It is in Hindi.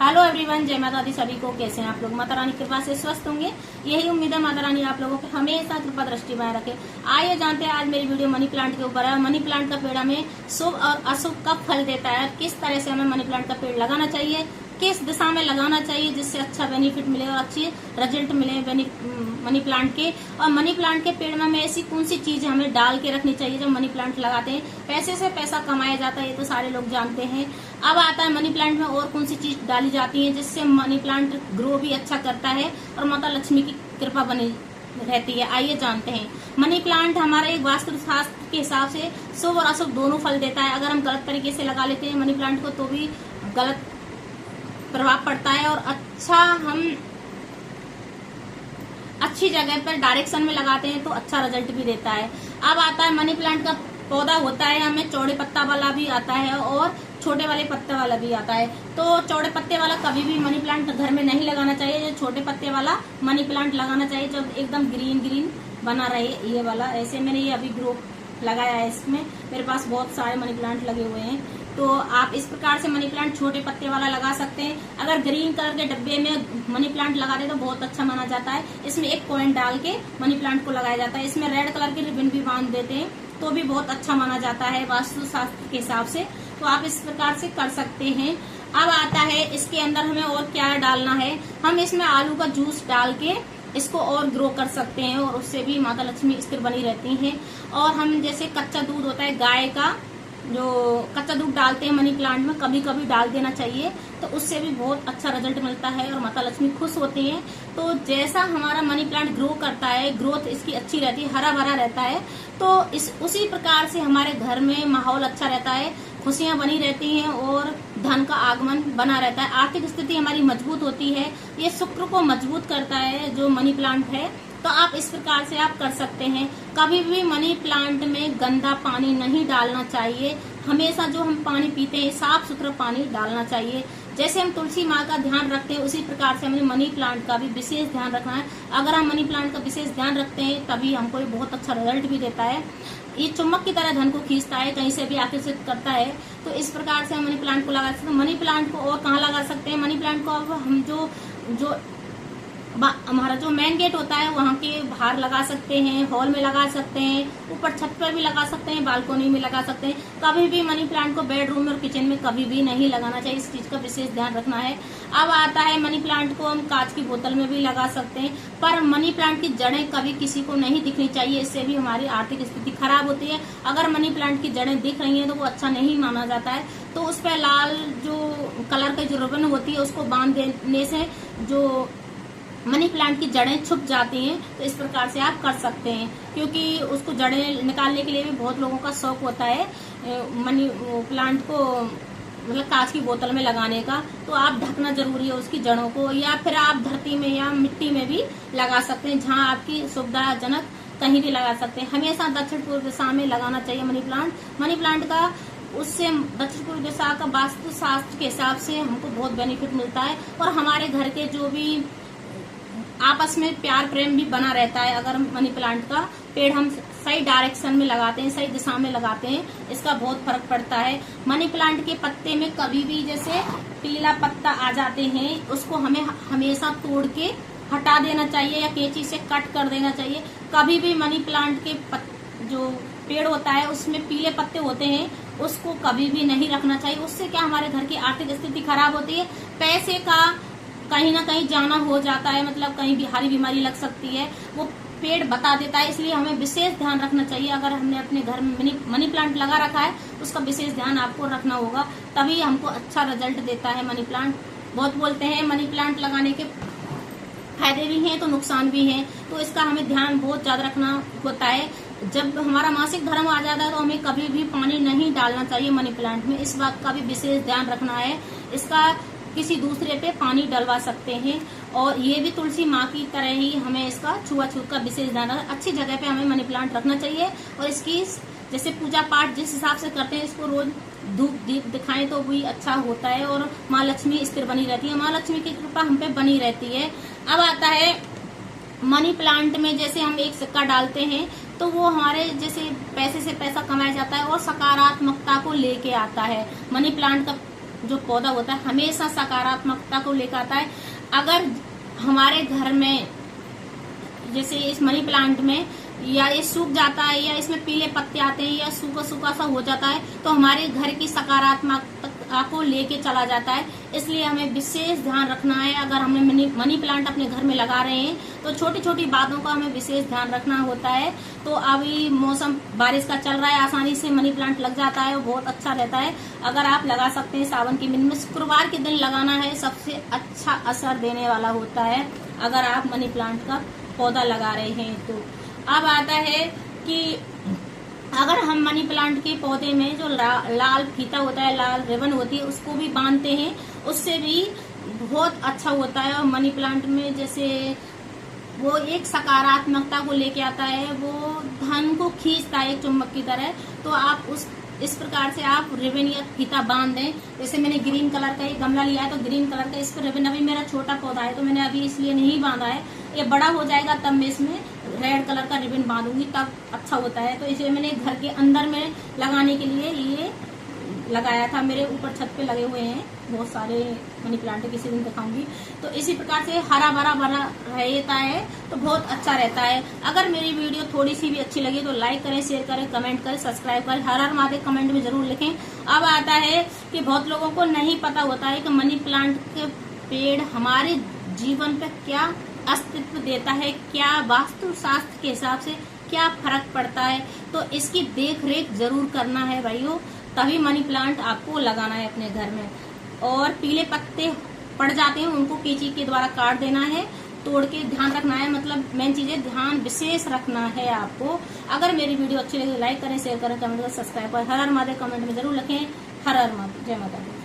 हेलो एवरीवन, जय माता दी सभी को। कैसे हैं आप लोग? माता रानी की कृपा से स्वस्थ होंगे, यही उम्मीद है। माता रानी आप लोगों को हमेशा कृपा दृष्टि बनाए रखे। आइए जानते हैं, आज मेरी वीडियो मनी प्लांट के ऊपर है। मनी प्लांट का पेड़ हमें शुभ और अशुभ कब फल देता है, किस तरह से हमें मनी प्लांट का पेड़ लगाना चाहिए, किस दिशा में लगाना चाहिए जिससे अच्छा बेनिफिट मिले और अच्छी रिजल्ट मिले मनी प्लांट के। और मनी प्लांट के पेड़ में हमें ऐसी कौन सी चीज हमें डाल के रखनी चाहिए जब मनी प्लांट लगाते हैं। पैसे से पैसा कमाया जाता है, ये तो सारे लोग जानते हैं। अब आता है मनी प्लांट में और कौन सी चीज डाली जाती है जिससे मनी प्लांट ग्रो भी अच्छा करता है और माता लक्ष्मी की कृपा बनी रहती है। आइए जानते हैं। मनी प्लांट हमारे एक वास्तु शास्त्र के हिसाब से शुभ और अशुभ दोनों फल देता है। अगर हम गलत तरीके से लगा लेते हैं मनी प्लांट को तो भी गलत प्रभाव पड़ता है, और हम अच्छी जगह पर डायरेक्शन में लगाते हैं तो अच्छा रिजल्ट भी देता है। अब आता है मनी प्लांट का पौधा होता है, हमें चौड़े पत्ता वाला भी आता है और छोटे वाले पत्ते वाला भी आता है। तो चौड़े पत्ते वाला कभी भी मनी प्लांट घर में नहीं लगाना चाहिए। जो छोटे पत्ते वाला मनी प्लांट लगाना चाहिए जब एकदम ग्रीन ग्रीन बना रहे, ये वाला। ऐसे मैंने ये अभी ग्रो लगाया है, इसमें मेरे पास बहुत सारे मनी प्लांट लगे हुए हैं। तो आप इस प्रकार से मनी प्लांट छोटे पत्ते वाला लगा सकते हैं। अगर ग्रीन कलर के डब्बे में मनी प्लांट लगा दे तो बहुत अच्छा माना जाता है। इसमें एक कॉइन डाल के मनी प्लांट को लगाया जाता है। इसमें रेड कलर की रिबन भी बांध देते हैं तो भी बहुत अच्छा माना जाता है वास्तु शास्त्र के हिसाब से। तो आप इस प्रकार से कर सकते हैं। अब आता है इसके अंदर हमें और क्या डालना है। हम इसमें आलू का जूस डाल के इसको और ग्रो कर सकते हैं और उससे भी माता लक्ष्मी स्थिर बनी रहती हैं। और हम जैसे कच्चा दूध होता है गाय का, जो कच्चा दूध डालते हैं मनी प्लांट में, कभी कभी डाल देना चाहिए तो उससे भी बहुत अच्छा रिजल्ट मिलता है और माता लक्ष्मी खुश होती हैं। तो जैसा हमारा मनी प्लांट ग्रो करता है, ग्रोथ इसकी अच्छी रहती है, हरा भरा रहता है, तो उसी प्रकार से हमारे घर में माहौल अच्छा रहता है, खुशियां बनी रहती हैं और धन का आगमन बना रहता है। आर्थिक स्थिति हमारी मजबूत होती है। ये शुक्र को मजबूत करता है जो मनी प्लांट है। तो आप इस प्रकार से आप कर सकते हैं। कभी भी मनी प्लांट में गंदा पानी नहीं डालना चाहिए। हमेशा जो हम पानी पीते हैं साफ सुथरा पानी डालना चाहिए। जैसे हम तुलसी माँ का ध्यान रखते हैं उसी प्रकार से हमें मनी प्लांट का भी विशेष ध्यान रखना है। अगर हम मनी प्लांट का विशेष ध्यान रखते हैं तभी हमको ये बहुत अच्छा रिजल्ट भी देता है। ये चुम्बक की तरह धन को खींचता है, कहीं से भी आकर्षित करता है। तो इस प्रकार से हम मनी प्लांट को लगा सकते हैं। मनी प्लांट को और कहाँ लगा सकते हैं? मनी प्लांट को अब हम जो हमारा जो मेन गेट होता है वहाँ के बाहर लगा सकते हैं, हॉल में लगा सकते हैं, ऊपर छत पर भी लगा सकते हैं, बालकोनी में लगा सकते हैं। कभी भी मनी प्लांट को बेडरूम और किचन में कभी भी नहीं लगाना चाहिए। इस चीज का विशेष ध्यान रखना है। अब आता है मनी प्लांट को हम कांच की बोतल में भी लगा सकते हैं, पर मनी प्लांट की जड़ें कभी किसी को नहीं दिखनी चाहिए। इससे भी हमारी आर्थिक स्थिति खराब होती है। अगर मनी प्लांट की जड़ें दिख रही हैं तो वो अच्छा नहीं माना जाता है। तो उस पर लाल जो कलर की जो रिबन होती है उसको बांध देने से जो मनी प्लांट की जड़ें छुप जाती हैं। तो इस प्रकार से आप कर सकते हैं, क्योंकि उसको जड़ें निकालने के लिए भी बहुत लोगों का शौक होता है मनी प्लांट को मतलब कांच की बोतल में लगाने का। तो आप ढकना जरूरी है उसकी जड़ों को, या फिर आप धरती में या मिट्टी में भी लगा सकते हैं, जहां आपकी सुविधाजनक कहीं भी लगा सकते हैं। हमेशा दक्षिण पूर्व दिशा में लगाना चाहिए मनी प्लांट। मनी प्लांट का उससे दक्षिण पूर्व दिशा का वास्तु शास्त्र के हिसाब से हमको बहुत बेनिफिट मिलता है और हमारे घर के जो भी आपस में प्यार प्रेम भी बना रहता है। अगर मनी प्लांट का पेड़ हम सही डायरेक्शन में लगाते हैं, सही दिशा में लगाते हैं, इसका बहुत फर्क पड़ता है। मनी प्लांट के पत्ते में कभी भी जैसे पीला पत्ता आ जाते हैं उसको हमें हमेशा तोड़ के हटा देना चाहिए या कैंची से कट कर देना चाहिए। कभी भी मनी प्लांट के जो पेड़ होता है उसमें पीले पत्ते होते हैं उसको कभी भी नहीं रखना चाहिए। उससे क्या हमारे घर की आर्थिक स्थिति खराब होती है, पैसे का कहीं ना कहीं जाना हो जाता है, मतलब कहीं भारी बीमारी लग सकती है, वो पेड़ बता देता है। इसलिए हमें विशेष ध्यान रखना चाहिए। अगर हमने अपने घर में मनी प्लांट लगा रखा है उसका विशेष ध्यान आपको रखना होगा, तभी हमको अच्छा रिजल्ट देता है मनी प्लांट। बहुत बोलते हैं मनी प्लांट लगाने के फायदे भी हैं तो नुकसान भी हैं, तो इसका हमें ध्यान बहुत ज्यादा रखना होता है। जब हमारा मासिक धर्म आ जाता है तो हमें कभी भी पानी नहीं डालना चाहिए मनी प्लांट में। इस बात का भी विशेष ध्यान रखना है। इसका किसी दूसरे पे पानी डलवा सकते हैं। और ये भी तुलसी माँ की तरह ही हमें इसका छुआछूत का विशेष ध्यान रखना। अच्छी जगह पे हमें मनी प्लांट रखना चाहिए और इसकी जैसे पूजा पाठ जिस हिसाब से करते हैं इसको रोज धूप दीप दिखाएं तो भी अच्छा होता है और माँ लक्ष्मी स्थिर बनी रहती है। माँ लक्ष्मी की कृपा हम पे बनी रहती है। अब आता है मनी प्लांट में जैसे हम एक सिक्का डालते हैं तो वो हमारे जैसे पैसे से पैसा कमाया जाता है और सकारात्मकता को लेके आता है। मनी प्लांट का जो पौधा होता है हमेशा सकारात्मकता को लेकर आता है। अगर हमारे घर में जैसे इस मनी प्लांट में या ये सूख जाता है या इसमें पीले पत्ते आते हैं या सूखा सूखा सा हो जाता है तो हमारे घर की सकारात्मकता को लेके चला जाता है। इसलिए हमें विशेष ध्यान रखना है। अगर हमें मनी प्लांट अपने घर में लगा रहे हैं तो छोटी छोटी बातों का हमें विशेष ध्यान रखना होता है। तो अभी मौसम बारिश का चल रहा है, आसानी से मनी प्लांट लग जाता है, बहुत अच्छा रहता है। अगर आप लगा सकते हैं सावन के महीने में, शुक्रवार के दिन लगाना है, सबसे अच्छा असर देने वाला होता है अगर आप मनी प्लांट का पौधा लगा रहे हैं तो। अब आता है कि अगर हम मनी प्लांट के पौधे में जो लाल फीता होता है, लाल रिबन होती है, उसको भी बांधते हैं, उससे भी बहुत अच्छा होता है। और मनी प्लांट में जैसे वो एक सकारात्मकता को लेके आता है, वो धन को खींचता है एक चुम्बक की तरह। तो आप इस प्रकार से आप रिबन या फीता बांध दें। जैसे मैंने ग्रीन कलर का एक गमला लिया है तो ग्रीन कलर का इस पर रिबन, अभी मेरा छोटा पौधा है तो मैंने अभी इसलिए नहीं बांधा है, ये बड़ा हो जाएगा तब मैं इसमें रेड कलर का रिबन बांधूंगी, तब अच्छा होता है। तो इसे मैंने घर के अंदर में लगाने के लिए ये लगाया था। मेरे ऊपर छत पे लगे हुए हैं बहुत सारे मनी प्लांट, किसी दिन दिखाऊंगी। तो इसी प्रकार से हरा भरा भरा रहता है तो बहुत अच्छा रहता है। अगर मेरी वीडियो थोड़ी सी भी अच्छी लगी तो लाइक करें, शेयर करें, कमेंट करें, सब्सक्राइब करें। हर हर महादेव कमेंट में जरूर लिखें। अब आता है कि बहुत लोगों को नहीं पता होता है कि मनी प्लांट के पेड़ हमारे जीवन पे क्या अस्तित्व देता है, क्या वास्तुशास्त्र के हिसाब से क्या फर्क पड़ता है। तो इसकी देख रेख जरूर करना है भाइयों, तभी मनी प्लांट आपको लगाना है अपने घर में। और पीले पत्ते पड़ जाते हैं उनको कैंची के द्वारा काट देना है, तोड़ के ध्यान रखना है। मतलब मेन चीजें ध्यान विशेष रखना है आपको। अगर मेरी वीडियो अच्छी लगी लाइक करें, शेयर करें, कमेंट करें, सब्सक्राइब करें। हर हर महादेव कमेंट में जरूर लिखें। हर हर महादेव, जय माता दी।